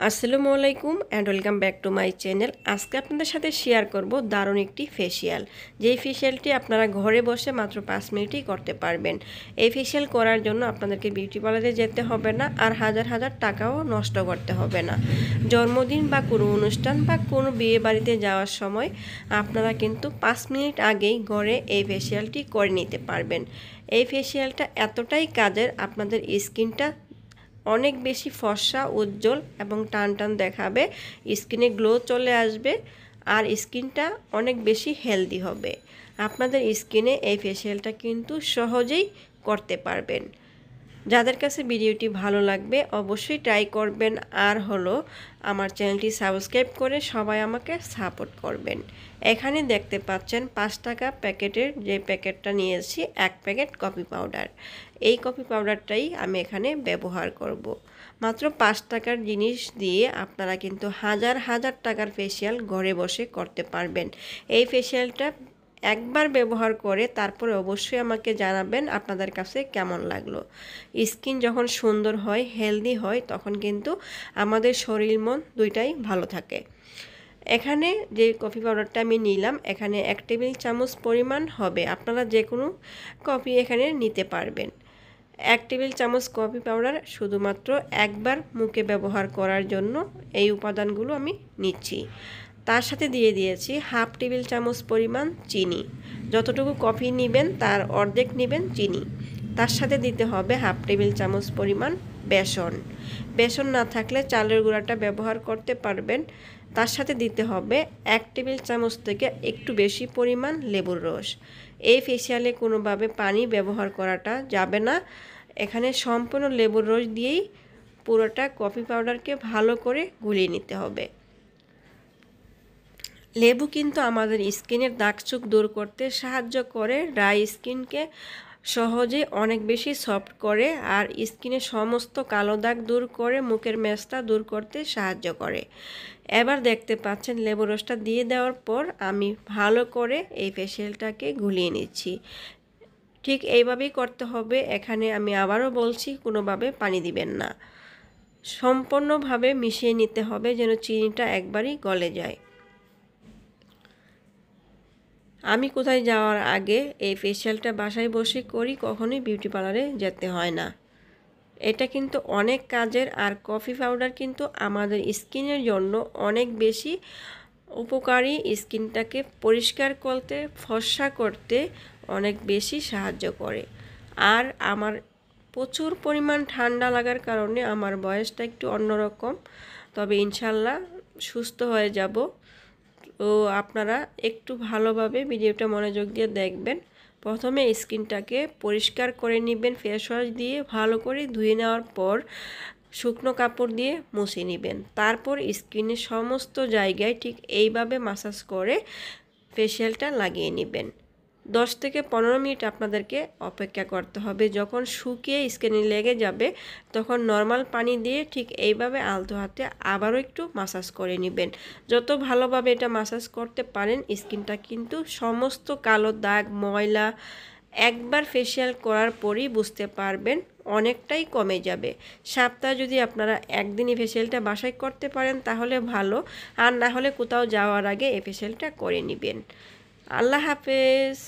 আসসালামু আলাইকুম and welcome back to my channel. আজকে আপনাদের সাথে শেয়ার করব দারুণ একটি ফেসিয়াল, যেই ফেসিয়ালটি আপনারা ঘরে বসে মাত্র 5 মিনিটেই করতে পারবেন। এই ফেসিয়াল করার জন্য আপনাদেরকে বিউটি পার্লারে যেতে হবে না, আর হাজার হাজার টাকাও নষ্ট করতে হবে না। জন্মদিন বা কোনো অনুষ্ঠান বা কোনো বিয়ে বাড়িতে যাওয়ার সময় আপনারা কিন্তু 5 মিনিট আগেই ঘরে এই ফেসিয়ালটি করে নিতে পারবেন। এই ফেসিয়ালটা এতটাই কাজের, আপনাদের স্কিনটা অনেক বেশি ফর্সা, উজ্জ্বল এবং টান টান দেখাবে, স্কিনে গ্লো চলে আসবে, আর স্কিনটা অনেক বেশি হেলদি হবে। আপনাদের স্কিনে এই ফেসিয়ালটা কিন্তু সহজেই করতে পারবেন। যাদের কাছে ভিডিওটি ভালো লাগবে অবশ্যই ট্রাই করবেন, আর আমার চ্যানেলটি সাবস্ক্রাইব করে সবাই আমাকে সাপোর্ট করবেন। এখানে দেখতে পাচ্ছেন 5 টাকা প্যাকেটের যে প্যাকেটটা নিয়েছি, 1 প্যাকেট কফি পাউডার। এই কফি পাউডারটাই আমি এখানে ব্যবহার করব। মাত্র 5 টাকার জিনিস দিয়ে আপনারা কিন্তু হাজার হাজার টাকার ফেসিয়াল ঘরে বসে করতে পারবেন। এই ফেসিয়ালটা একবার ব্যবহার করে তারপরে অবশ্যই আমাকে জানাবেন আপনাদের কাছে কেমন লাগলো। স্কিন যখন সুন্দর হয়, হেলদি হয়, তখন কিন্তু আমাদের শরীর মন দুইটাই ভালো থাকে। এখানে যে কফি পাউডারটা আমি নিলাম, এখানে 1 টেবিল চামচ পরিমাণ হবে। আপনারা যে কোনো কফি এখানে নিতে পারবেন। 1 টেবিল চামচ কফি পাউডার শুধুমাত্র একবার মুখে ব্যবহার করার জন্য এই উপাদানগুলো আমি নিচ্ছি। তার সাথে দিয়ে দিয়েছি হাফ টেবিল চামচ পরিমাণ চিনি। যতটুকু কফি নেবেন তার অর্ধেক নেবেন চিনি। তার সাথে দিতে হবে হাফ টেবিল চামচ পরিমাণ বেসন। বেসন না থাকলে চালের গুঁড়াটা ব্যবহার করতে পারবেন। তার সাথে দিতে হবে 1 টেবিল চামচ থেকে একটু বেশি পরিমাণ লেবুর রস। এই ফেসিয়ালে কোনোভাবে পানি ব্যবহার করাটা যাবে না। এখানে সম্পূর্ণ লেবুর রস দিয়েই পুরোটা কফি পাউডারকে ভালো করে গুলিয়ে নিতে হবে। লেবু কিন্তু আমাদের স্কিনের দাগছোপ দূর করতে সাহায্য করে, ড্রাই স্কিনকে সহজে অনেক বেশি সফট করে, আর স্কিনের সমস্ত কালো দাগ দূর করে, মুখের ম্যাচটা দূর করতে সাহায্য করে। এবার দেখতে পাচ্ছেন লেবু রসটা দিয়ে দেওয়ার পর আমি ভালো করে এই ফেসিয়ালটাকে গুলিয়ে নিচ্ছি। ঠিক এইভাবেই করতে হবে। এখানে আমি আবারও বলছি, কোনোভাবে পানি দিবেন না। সম্পূর্ণভাবে মিশিয়ে নিতে হবে যেন চিনিটা একবারই গলে যায়। আমি কোথায় যাওয়ার আগে এই ফেসিয়ালটা বাসায় বসে করি, কখনোই বিউটি পার্লারে যেতে হয় না। এটা কিন্তু অনেক কাজের, আর কফি পাউডার কিন্তু আমাদের স্কিনের জন্য অনেক বেশি উপকারী। স্কিনটাকে পরিষ্কার করতে, ফর্সা করতে অনেক বেশি সাহায্য করে। আর আমার প্রচুর পরিমাণ ঠান্ডা লাগার কারণে আমার বয়সটা একটু অন্যরকম, তবে ইনশাল্লাহ সুস্থ হয়ে যাব। তো আপনারা একটু ভালোভাবে ভিডিওটা মনোযোগ দিয়ে দেখবেন। প্রথমে স্কিনটাকে পরিষ্কার করে নেবেন, ফেস ওয়াশ দিয়ে ভালো করে ধুয়ে নেওয়ার পর শুকনো কাপড় দিয়ে মুছে নেবেন। তারপর স্কিনের সমস্ত জায়গায় ঠিক এইভাবে মাসাজ করে ফেসিয়ালটা লাগিয়ে নেবেন। 10 থেকে 15 মিনিট আপনাদেরকে অপেক্ষা করতে হবে। যখন শুকিয়ে স্কিনে লেগে যাবে তখন নর্মাল পানি দিয়ে ঠিক এইভাবে আলতো হাতে আবারও একটু মাসাজ করে নেবেন। যত ভালোভাবে এটা মাসাজ করতে পারেন, স্কিনটা কিন্তু সমস্ত কালো দাগ, ময়লা একবার ফেসিয়াল করার পরই বুঝতে পারবেন অনেকটাই কমে যাবে। সপ্তাহে যদি আপনারা একদিনই ফেসিয়ালটা বাসায় করতে পারেন তাহলে ভালো, আর না হলে কোথাও যাওয়ার আগে এই ফেসিয়ালটা করে নেবেন। আল্লাহ হাফেজ।